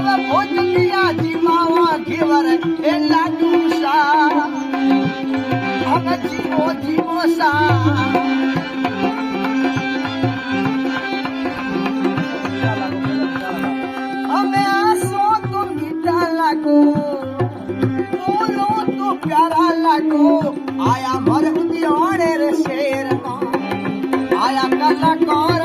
હવે ભોજલિયા જીમાવા ઘેવર એ લાડુ સા હવે જીવો જીવો સા અમે આસો તો મીઠા લાગો બોલો તો પ્યારા લાગો આયા મર ઉદ્યોડે રે શેર આયા કલાકાર